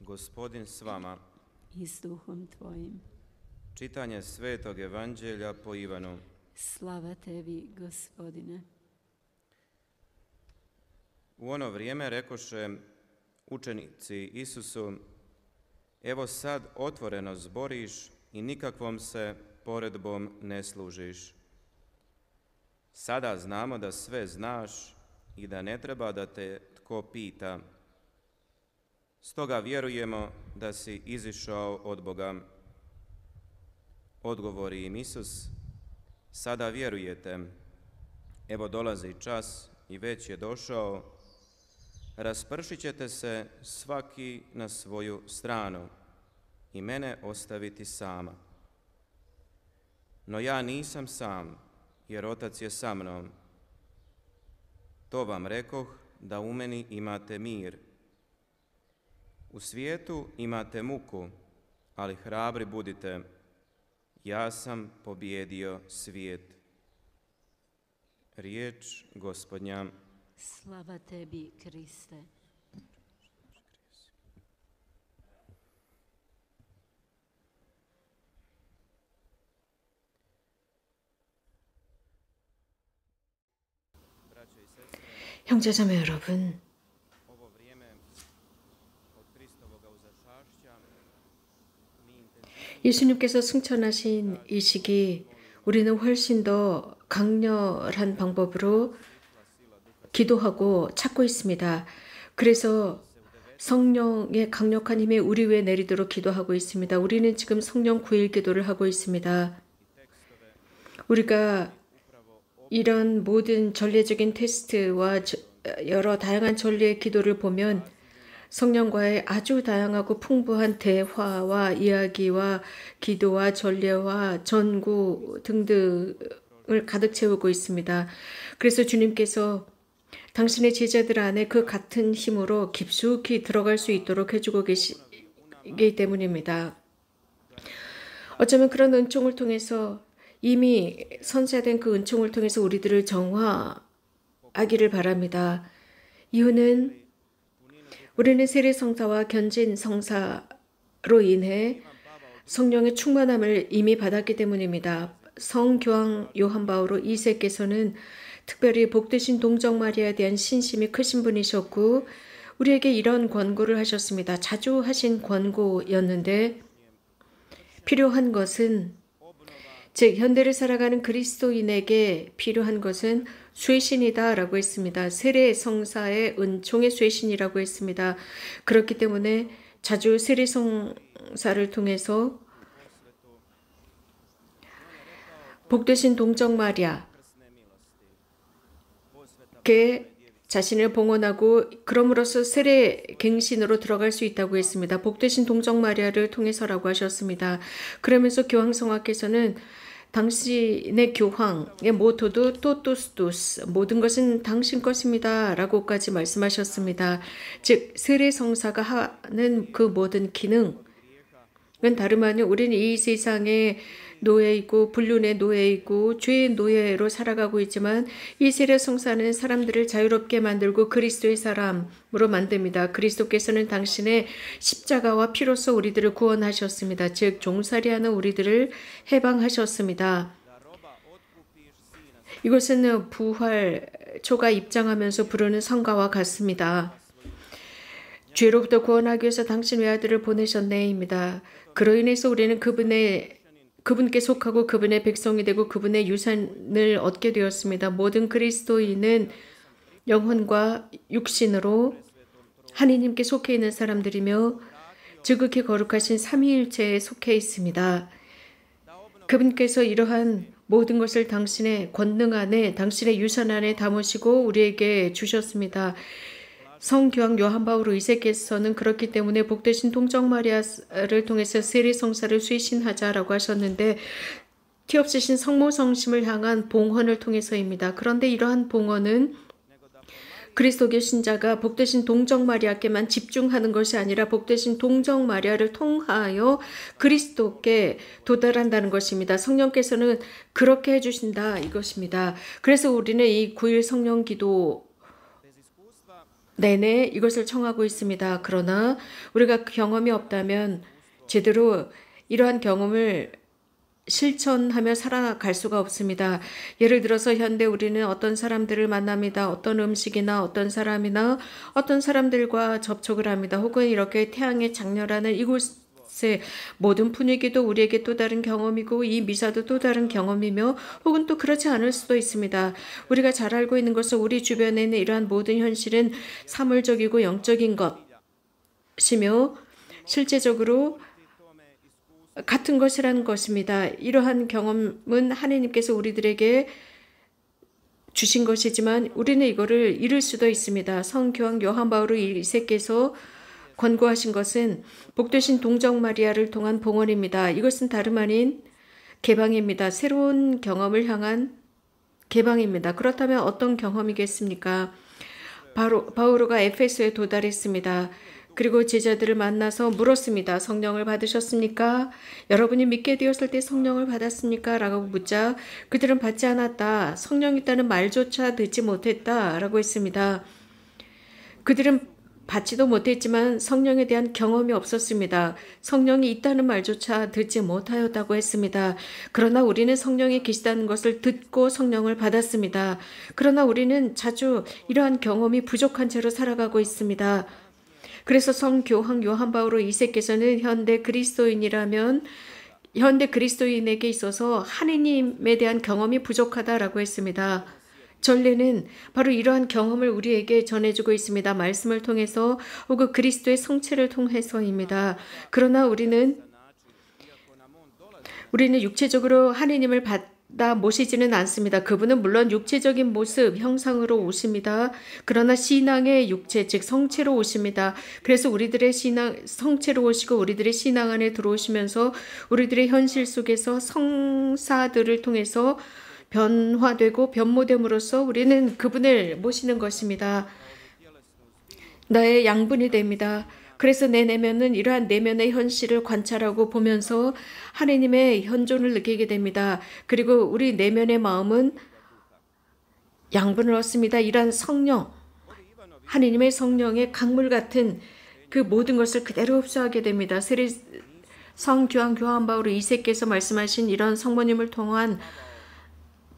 Gospodin s vama. I s duhom tvojim. Čitanje Svetog Evanđelja po Ivanu. Slava tebi, Gospodine. U ono vrijeme rekoše učenici Isusu: evo sad otvoreno zboriš i nikakvom se poredbom ne služiš. Sada znamo da sve znaš i da ne treba da te tko pita. Stoga vjerujemo da si izišao od Boga. Odgovori im Isus: sada vjerujete. Evo dolazi čas i već je došao. Raspršit ćete se svaki na svoju stranu i mene ostaviti sama. No ja nisam sam, jer Otac je sa mnom. To vam rekoh da u meni imate mir. U svijetu imate muku, ali hrabri budite. Ja sam pobijedio svijet. Riječ Gospodnja. Slava tebi, Kriste. 형제자매 여러분, 예수님께서 승천하신 이 시기 우리는 훨씬 더 강렬한 방법으로 기도하고 찾고 있습니다. 그래서 성령의 강력한 힘이 우리 위에 내리도록 기도하고 있습니다. 우리는 지금 성령 9일 기도를 하고 있습니다. 우리가 이런 모든 전례적인 테스트와 여러 다양한 전례의 기도를 보면 성령과의 아주 다양하고 풍부한 대화와 이야기와 기도와 전례와 전구 등등을 가득 채우고 있습니다. 그래서 주님께서 당신의 제자들 안에 그 같은 힘으로 깊숙이 들어갈 수 있도록 해주고 계시기 때문입니다. 어쩌면 그런 은총을 통해서 이미 선사된 그 은총을 통해서 우리들을 정화하기를 바랍니다. 이유는 우리는 세례성사와 견진성사로 인해 성령의 충만함을 이미 받았기 때문입니다. 성교황 요한 바오로 2세께서는 특별히 복되신 동정 마리아에 대한 신심이 크신 분이셨고 우리에게 이런 권고를 하셨습니다. 자주 하신 권고였는데 필요한 것은 즉 현대를 살아가는 그리스도인에게 필요한 것은 쇄신이다 라고 했습니다. 세례성사의 은총의 쇄신이라고 했습니다. 그렇기 때문에 자주 세례성사를 통해서 복되신 동정 마리아께 자신을 봉헌하고 그럼으로써 세례갱신으로 들어갈 수 있다고 했습니다. 복되신 동정 마리아를 통해서라고 하셨습니다. 그러면서 교황성화께서는 당신의 교황의 모토도 토토스토스, 모든 것은 당신 것입니다 라고까지 말씀하셨습니다. 즉 세례성사가 하는 그 모든 기능은 다름 아닌 우리는 이 세상에 노예이고 불륜의 노예이고 죄의 노예로 살아가고 있지만 이 세례성사는 사람들을 자유롭게 만들고 그리스도의 사람으로 만듭니다. 그리스도께서는 당신의 십자가와 피로써 우리들을 구원하셨습니다. 즉 종살이하는 우리들을 해방하셨습니다. 이것은 부활초가 입장하면서 부르는 성가와 같습니다. 죄로부터 구원하기 위해서 당신 외아들을 보내셨네입니다. 그로 인해서 우리는 그분께 속하고 그분의 백성이 되고 그분의 유산을 얻게 되었습니다. 모든 그리스도인은 영혼과 육신으로 하느님께 속해 있는 사람들이며 지극히 거룩하신 삼위일체에 속해 있습니다. 그분께서 이러한 모든 것을 당신의 권능 안에 당신의 유산 안에 담으시고 우리에게 주셨습니다. 성교황 요한 바오로 2세께서는 그렇기 때문에 복되신 동정 마리아를 통해서 세례성사를 쇄신하자라고 하셨는데 티 없으신 성모성심을 향한 봉헌을 통해서입니다. 그런데 이러한 봉헌은 그리스도교 신자가 복되신 동정 마리아께만 집중하는 것이 아니라 복되신 동정 마리아를 통하여 그리스도께 도달한다는 것입니다. 성령께서는 그렇게 해주신다 이것입니다. 그래서 우리는 이 9일 성령 기도 내내 이것을 청하고 있습니다. 그러나 우리가 경험이 없다면 제대로 이러한 경험을 실천하며 살아갈 수가 없습니다. 예를 들어서 현대 우리는 어떤 사람들을 만납니다. 어떤 음식이나 어떤 사람이나 어떤 사람들과 접촉을 합니다. 혹은 이렇게 태양의 장렬하는 이곳의 모든 분위기도 우리에게 또 다른 경험이고 이 미사도 또 다른 경험이며 혹은 또 그렇지 않을 수도 있습니다. 우리가 잘 알고 있는 것은 우리 주변에 있는 이러한 모든 현실은 사물적이고 영적인 것이며 실제적으로 같은 것이라는 것입니다. 이러한 경험은 하나님께서 우리들에게 주신 것이지만 우리는 이거를 잃을 수도 있습니다. 성교황 요한 바울 2세께서 권고하신 것은 복되신 동정 마리아를 통한 봉헌입니다. 이것은 다름 아닌 개방입니다. 새로운 경험을 향한 개방입니다. 그렇다면 어떤 경험이겠습니까? 바오로가 에페소에 도달했습니다. 그리고 제자들을 만나서 물었습니다. 성령을 받으셨습니까? 여러분이 믿게 되었을 때 성령을 받았습니까? 라고 묻자 그들은 받지 않았다. 성령 있다는 말조차 듣지 못했다. 라고 했습니다. 그들은 받지도 못했지만 성령에 대한 경험이 없었습니다. 성령이 있다는 말조차 듣지 못하였다고 했습니다. 그러나 우리는 성령이 계시다는 것을 듣고 성령을 받았습니다. 그러나 우리는 자주 이러한 경험이 부족한 채로 살아가고 있습니다. 그래서 성교황 요한 바울 2세께서는 현대 그리스도인에게 있어서 하느님에 대한 경험이 부족하다라고 했습니다. 전례는 바로 이러한 경험을 우리에게 전해주고 있습니다. 말씀을 통해서 혹은 그리스도의 성체를 통해서입니다. 그러나 우리는 육체적으로 하느님을 받다 모시지는 않습니다. 그분은 물론 육체적인 모습, 형상으로 오십니다. 그러나 신앙의 육체, 즉 성체로 오십니다. 그래서 우리들의 성체로 오시고 우리들의 신앙 안에 들어오시면서 우리들의 현실 속에서 성사들을 통해서 변화되고 변모됨으로써 우리는 그분을 모시는 것입니다. 나의 양분이 됩니다. 그래서 내 내면은 이러한 내면의 현실을 관찰하고 보면서 하나님의 현존을 느끼게 됩니다. 그리고 우리 내면의 마음은 양분을 얻습니다. 이러한 성령, 하나님의 성령의 강물 같은 그 모든 것을 그대로 흡수하게 됩니다. 성교황 요한 바울 2세께서 말씀하신 이런 성모님을 통한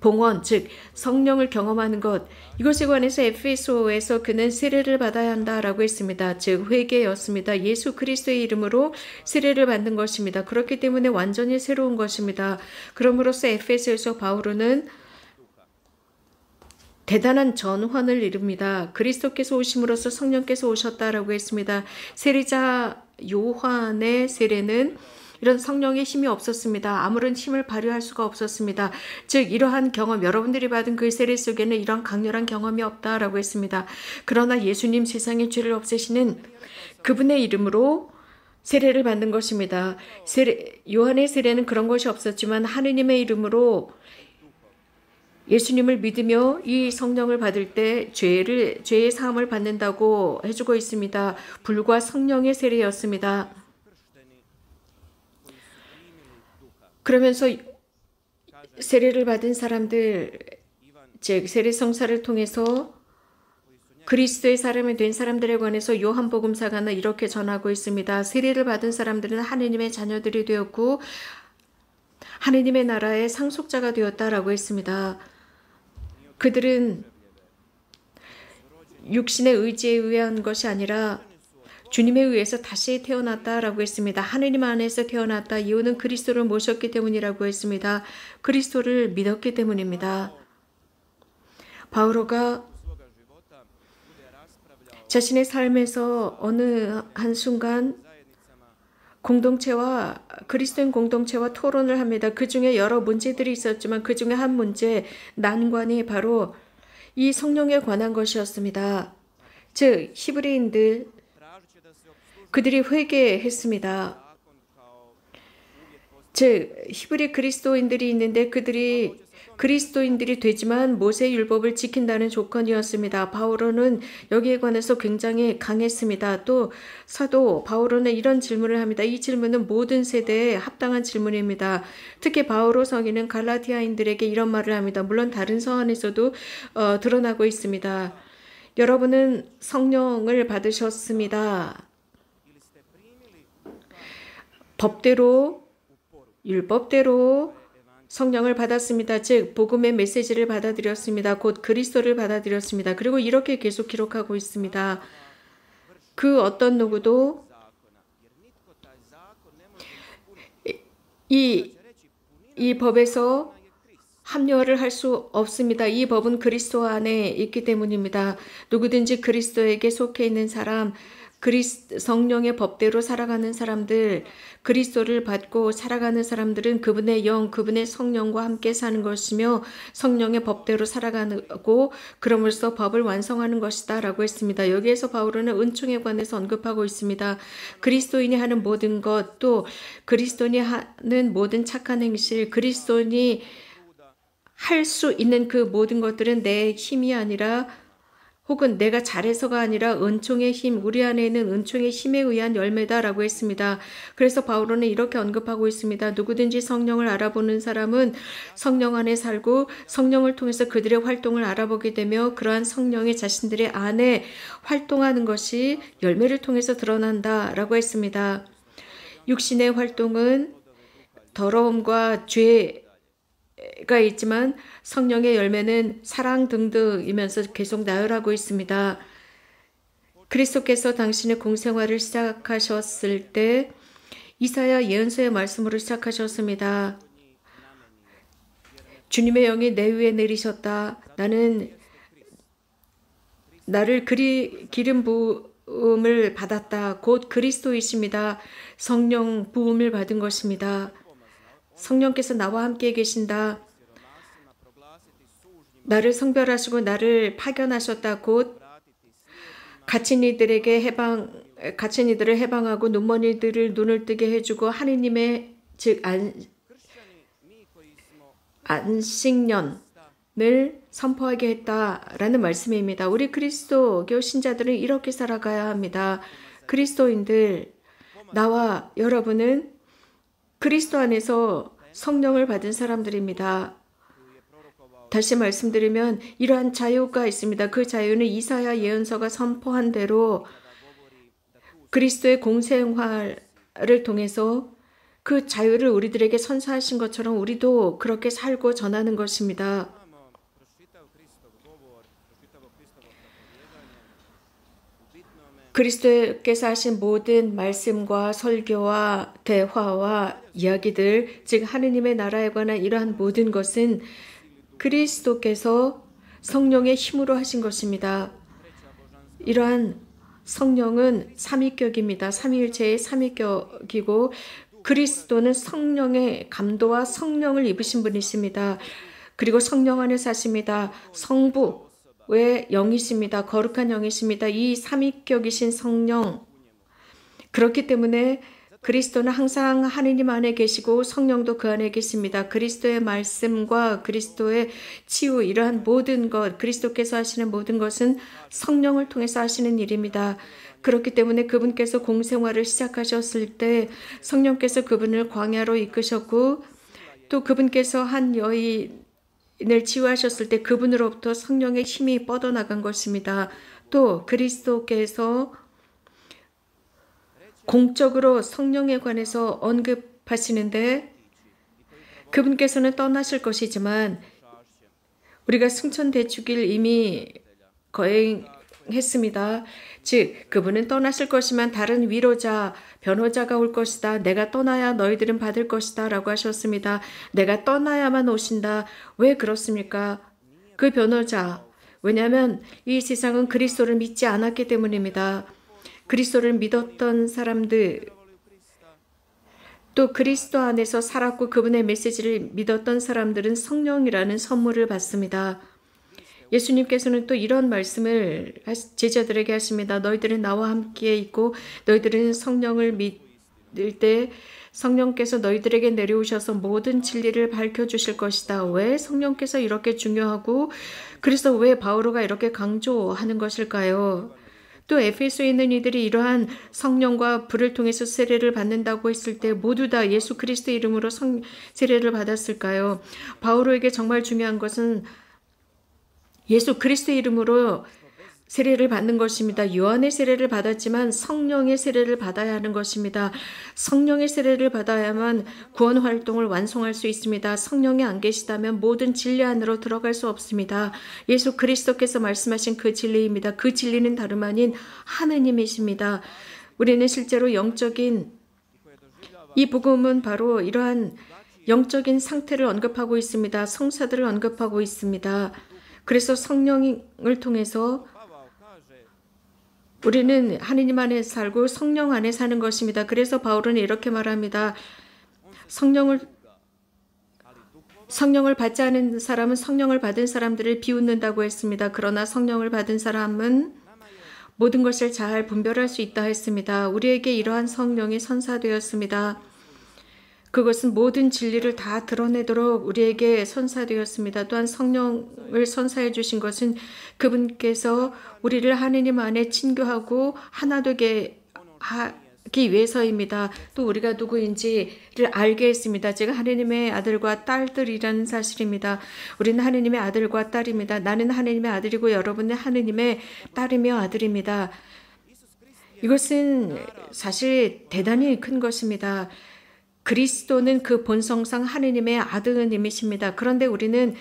봉헌, 즉 성령을 경험하는 것, 이것에 관해서 에페소에서 그는 세례를 받아야 한다라고 했습니다. 즉 회개였습니다. 예수 그리스도의 이름으로 세례를 받는 것입니다. 그렇기 때문에 완전히 새로운 것입니다. 그럼으로써 에페소에서 바울은 대단한 전환을 이룹니다. 그리스도께서 오심으로써 성령께서 오셨다라고 했습니다. 세례자 요한의 세례는 이런 성령의 힘이 없었습니다. 아무런 힘을 발휘할 수가 없었습니다. 즉 이러한 경험, 여러분들이 받은 그 세례 속에는 이런 강렬한 경험이 없다라고 했습니다. 그러나 예수님 세상의 죄를 없애시는 그분의 이름으로 세례를 받는 것입니다. 요한의 세례는 그런 것이 없었지만 하느님의 이름으로 예수님을 믿으며 이 성령을 받을 때 죄의 사함을 받는다고 해주고 있습니다. 불과 성령의 세례였습니다. 그러면서 세례를 받은 사람들, 즉 세례 성사를 통해서 그리스도의 사람이 된 사람들에 관해서 요한복음사가는 이렇게 전하고 있습니다. 세례를 받은 사람들은 하느님의 자녀들이 되었고 하느님의 나라의 상속자가 되었다라고 했습니다. 그들은 육신의 의지에 의한 것이 아니라 주님에 의해서 다시 태어났다라고 했습니다. 하느님 안에서 태어났다. 이유는 그리스도를 모셨기 때문이라고 했습니다. 그리스도를 믿었기 때문입니다. 바오로가 자신의 삶에서 어느 한순간 그리스도인 공동체와 토론을 합니다. 그 중에 여러 문제들이 있었지만 그 중에 한 문제, 난관이 바로 이 성령에 관한 것이었습니다. 즉 히브리인들 그들이 회개했습니다. 즉 히브리 그리스도인들이 있는데 그들이 그리스도인들이 되지만 모세의 율법을 지킨다는 조건이었습니다. 바오로는 여기에 관해서 굉장히 강했습니다. 또 사도 바오로는 이런 질문을 합니다. 이 질문은 모든 세대에 합당한 질문입니다. 특히 바오로 성인은 갈라디아인들에게 이런 말을 합니다. 물론 다른 서한에서도 드러나고 있습니다. 여러분은 성령을 받으셨습니다. 법대로 율법대로 성령을 받았습니다. 즉 복음의 메시지를 받아들였습니다. 곧 그리스도를 받아들였습니다. 그리고 이렇게 계속 기록하고 있습니다. 그 어떤 누구도 이 법에서 합리화를 할 수 없습니다. 이 법은 그리스도 안에 있기 때문입니다. 누구든지 그리스도에게 속해 있는 사람, 성령의 법대로 살아가는 사람들, 그리스도를 받고 살아가는 사람들은 그분의 영, 그분의 성령과 함께 사는 것이며 성령의 법대로 살아가고 그럼으로써 법을 완성하는 것이다 라고 했습니다. 여기에서 바울은 은총에 관해서 언급하고 있습니다. 그리스도인이 하는 모든 것, 또 그리스도인이 하는 모든 착한 행실, 그리스도인이 할 수 있는 그 모든 것들은 내 힘이 아니라 혹은 내가 잘해서가 아니라 은총의 힘, 우리 안에 있는 은총의 힘에 의한 열매다라고 했습니다. 그래서 바울은 이렇게 언급하고 있습니다. 누구든지 성령을 알아보는 사람은 성령 안에 살고 성령을 통해서 그들의 활동을 알아보게 되며 그러한 성령이 자신들의 안에 활동하는 것이 열매를 통해서 드러난다라고 했습니다. 육신의 활동은 더러움과 죄가 있지만 성령의 열매는 사랑 등등이면서 계속 나열하고 있습니다. 그리스도께서 당신의 공생활을 시작하셨을 때 이사야 예언서의 말씀으로 시작하셨습니다. 주님의 영이 내 위에 내리셨다. 나를 기름 부음을 받았다. 곧 그리스도이십니다. 성령 부음을 받은 것입니다. 성령께서 나와 함께 계신다. 나를 성별하시고 나를 파견하셨다. 곧 갇힌 이들을 해방하고 눈먼이들을 눈을 뜨게 해주고 하느님의 즉 안식년을 선포하게 했다라는 말씀입니다. 우리 그리스도교 신자들은 이렇게 살아가야 합니다. 그리스도인들, 나와 여러분은 그리스도 안에서 성령을 받은 사람들입니다. 다시 말씀드리면 이러한 자유가 있습니다. 그 자유는 이사야 예언서가 선포한 대로 그리스도의 공생활을 통해서 그 자유를 우리들에게 선사하신 것처럼 우리도 그렇게 살고 전하는 것입니다. 그리스도께서 하신 모든 말씀과 설교와 대화와 이야기들, 즉 하느님의 나라에 관한 이러한 모든 것은 그리스도께서 성령의 힘으로 하신 것입니다. 이러한 성령은 삼위격입니다. 삼위일체의 삼위격이고 그리스도는 성령의 감도와 성령을 입으신 분이십니다. 그리고 성령 안에 사십니다. 성부의 영이십니다. 거룩한 영이십니다. 이 삼위격이신 성령. 그렇기 때문에 그리스도는 항상 하느님 안에 계시고 성령도 그 안에 계십니다. 그리스도의 말씀과 그리스도의 치유, 이러한 모든 것, 그리스도께서 하시는 모든 것은 성령을 통해서 하시는 일입니다. 그렇기 때문에 그분께서 공생활을 시작하셨을 때 성령께서 그분을 광야로 이끄셨고 또 그분께서 한 여인을 치유하셨을 때 그분으로부터 성령의 힘이 뻗어나간 것입니다. 또 그리스도께서 공적으로 성령에 관해서 언급하시는데 그분께서는 떠나실 것이지만 우리가 승천대축일 이미 거행했습니다. 즉 그분은 떠나실 것이면 다른 위로자, 변호자가 올 것이다. 내가 떠나야 너희들은 받을 것이다 라고 하셨습니다. 내가 떠나야만 오신다. 왜 그렇습니까? 그 변호자, 왜냐하면 이 세상은 그리스도를 믿지 않았기 때문입니다. 그리스도를 믿었던 사람들, 또 그리스도 안에서 살았고 그분의 메시지를 믿었던 사람들은 성령이라는 선물을 받습니다. 예수님께서는 또 이런 말씀을 제자들에게 하십니다. 너희들은 나와 함께 있고 너희들은 성령을 때 성령께서 너희들에게 내려오셔서 모든 진리를 밝혀주실 것이다. 왜 성령께서 이렇게 중요하고 그래서 왜 바오로가 이렇게 강조하는 것일까요? 또 에페소에 있는 이들이 이러한 성령과 불을 통해서 세례를 받는다고 했을 때 모두 다 예수 그리스도 이름으로 세례를 받았을까요? 바오로에게 정말 중요한 것은 예수 그리스도 이름으로 세례를 받는 것입니다. 요한의 세례를 받았지만 성령의 세례를 받아야 하는 것입니다. 성령의 세례를 받아야만 구원 활동을 완성할 수 있습니다. 성령이 안 계시다면 모든 진리 안으로 들어갈 수 없습니다. 예수 그리스도께서 말씀하신 그 진리입니다. 그 진리는 다름 아닌 하느님이십니다. 우리는 실제로 영적인 이 복음은 바로 이러한 영적인 상태를 언급하고 있습니다. 성사들을 언급하고 있습니다. 그래서 성령을 통해서 우리는 하느님 안에 살고 성령 안에 사는 것입니다. 그래서 바울은 이렇게 말합니다. 성령을 받지 않은 사람은 성령을 받은 사람들을 비웃는다고 했습니다. 그러나 성령을 받은 사람은 모든 것을 잘 분별할 수 있다 했습니다. 우리에게 이러한 성령이 선사되었습니다. 그것은 모든 진리를 다 드러내도록 우리에게 선사되었습니다. 또한 성령을 선사해 주신 것은 그분께서 우리를 하느님 안에 친교하고 하나 되게 하기 위해서입니다. 또 우리가 누구인지를 알게 했습니다. 제가 하느님의 아들과 딸들이라는 사실입니다. 우리는 하느님의 아들과 딸입니다. 나는 하느님의 아들이고 여러분은 하느님의 딸이며 아들입니다. 이것은 사실 대단히 큰 것입니다. 그리스도는 그 본성상 하느님의 아드님이십니다. 그런데 우리는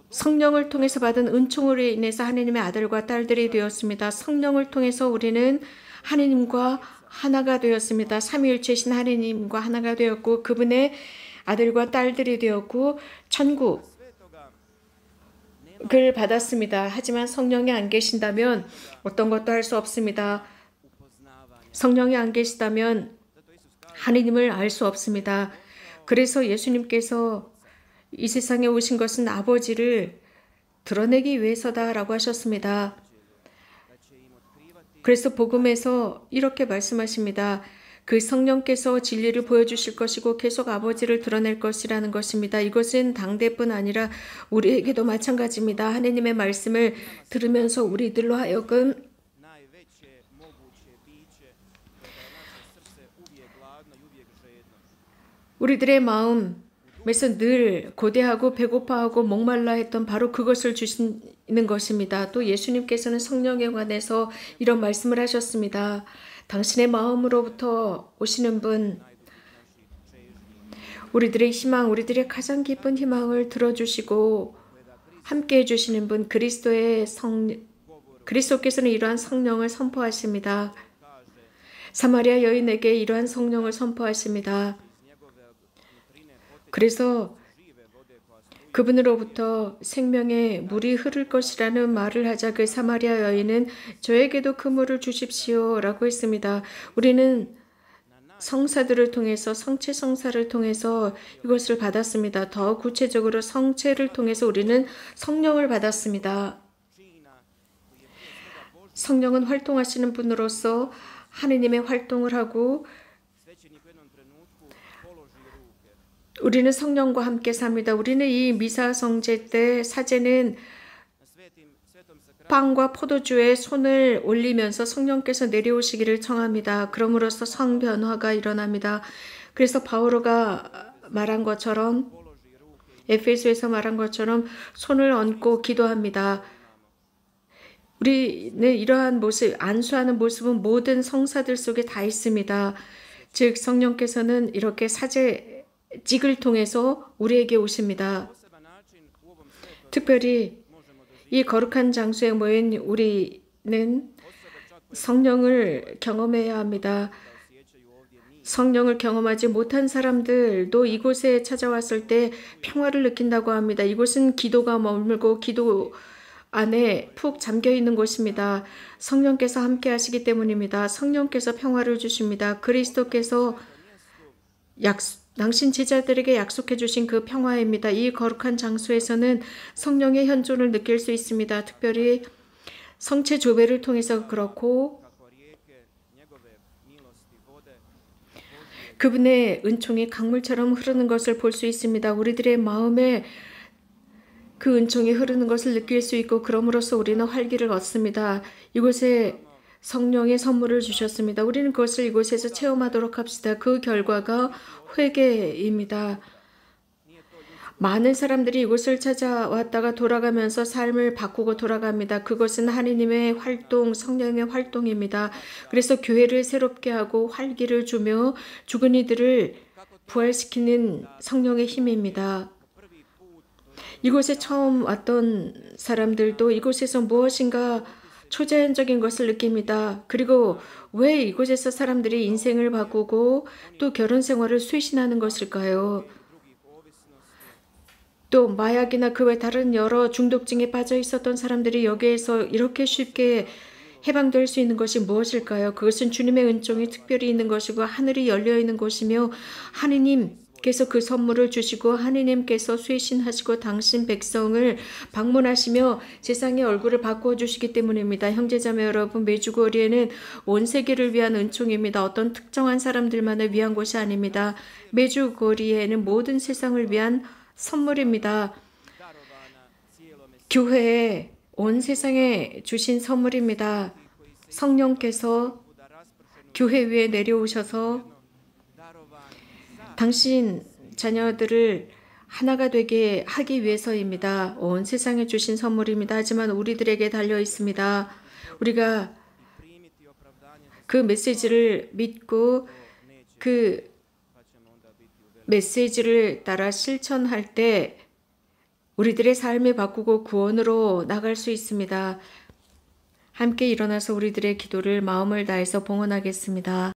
성령을 통해서 받은 은총으로 인해서 하느님의 아들과 딸들이 되었습니다. 성령을 통해서 우리는 하느님과 하나가 되었습니다. 삼위일체신 하느님과 하나가 되었고 그분의 아들과 딸들이 되었고 천국을 받았습니다. 하지만 성령이 안 계신다면 어떤 것도 할 수 없습니다. 성령이 안 계시다면 하느님을 알 수 없습니다. 그래서 예수님께서 이 세상에 오신 것은 아버지를 드러내기 위해서다라고 하셨습니다. 그래서 복음에서 이렇게 말씀하십니다. 그 성령께서 진리를 보여주실 것이고 계속 아버지를 드러낼 것이라는 것입니다. 이것은 당대뿐 아니라 우리에게도 마찬가지입니다. 하느님의 말씀을 들으면서 우리들로 하여금 우리들의 마음에서 늘 고대하고 배고파하고 목말라 했던 바로 그것을 주시는 것입니다. 또 예수님께서는 성령에 관해서 이런 말씀을 하셨습니다. 당신의 마음으로부터 오시는 분, 우리들의 희망, 우리들의 가장 깊은 희망을 들어주시고 함께 해주시는 분, 그리스도께서는 이러한 성령을 선포하십니다. 사마리아 여인에게 이러한 성령을 선포하십니다. 그래서 그분으로부터 생명의 물이 흐를 것이라는 말을 하자 그 사마리아 여인은 저에게도 그 물을 주십시오 라고 했습니다. 우리는 성사들을 통해서 성체 성사를 통해서 이것을 받았습니다. 더 구체적으로 성체를 통해서 우리는 성령을 받았습니다. 성령은 활동하시는 분으로서 하느님의 활동을 하고 우리는 성령과 함께 삽니다. 우리는 이 미사 성제 때 사제는 빵과 포도주에 손을 올리면서 성령께서 내려오시기를 청합니다. 그럼으로써 성변화가 일어납니다. 그래서 바오로가 말한 것처럼 에페소에서 말한 것처럼 손을 얹고 기도합니다. 우리는 이러한 모습, 안수하는 모습은 모든 성사들 속에 다 있습니다. 즉 성령께서는 이렇게 사제직을 통해서 우리에게 오십니다. 특별히 이 거룩한 장소에 모인 우리는 성령을 경험해야 합니다. 성령을 경험하지 못한 사람들도 이곳에 찾아왔을 때 평화를 느낀다고 합니다. 이곳은 기도가 머물고 기도 안에 푹 잠겨 있는 곳입니다. 성령께서 함께 하시기 때문입니다. 성령께서 평화를 주십니다. 그리스도께서 당신 제자들에게 약속해 주신 그 평화입니다. 이 거룩한 장소에서는 성령의 현존을 느낄 수 있습니다. 특별히 성체 조배를 통해서 그렇고 그분의 은총이 강물처럼 흐르는 것을 볼 수 있습니다. 우리들의 마음에 그 은총이 흐르는 것을 느낄 수 있고 그럼으로써 우리는 활기를 얻습니다. 이곳에 성령의 선물을 주셨습니다. 우리는 그것을 이곳에서 체험하도록 합시다. 그 결과가 회개입니다. 많은 사람들이 이곳을 찾아왔다가 돌아가면서 삶을 바꾸고 돌아갑니다. 그것은 하느님의 활동, 성령의 활동입니다. 그래서 교회를 새롭게 하고 활기를 주며 죽은 이들을 부활시키는 성령의 힘입니다. 이곳에 처음 왔던 사람들도 이곳에서 무엇인가 초자연적인 것을 느낍니다. 그리고 왜 이곳에서 사람들이 인생을 바꾸고 또 결혼 생활을 쇄신하는 것일까요? 또 마약이나 그 외 다른 여러 중독증에 빠져 있었던 사람들이 여기에서 이렇게 쉽게 해방될 수 있는 것이 무엇일까요? 그것은 주님의 은총이 특별히 있는 것이고 하늘이 열려 있는 곳이며 하느님께서 그 선물을 주시고 하느님께서 쇄신하시고 당신 백성을 방문하시며 세상의 얼굴을 바꿔주시기 때문입니다. 형제자매 여러분, 메주거리에는 온 세계를 위한 은총입니다. 어떤 특정한 사람들만을 위한 것이 아닙니다. 메주거리에는 모든 세상을 위한 선물입니다. 교회에 온 세상에 주신 선물입니다. 성령께서 교회 위에 내려오셔서 당신 자녀들을 하나가 되게 하기 위해서입니다. 온 세상에 주신 선물입니다. 하지만 우리들에게 달려 있습니다. 우리가 그 메시지를 믿고 그 메시지를 따라 실천할 때 우리들의 삶이 바꾸고 구원으로 나갈 수 있습니다. 함께 일어나서 우리들의 기도를 마음을 다해서 봉헌하겠습니다.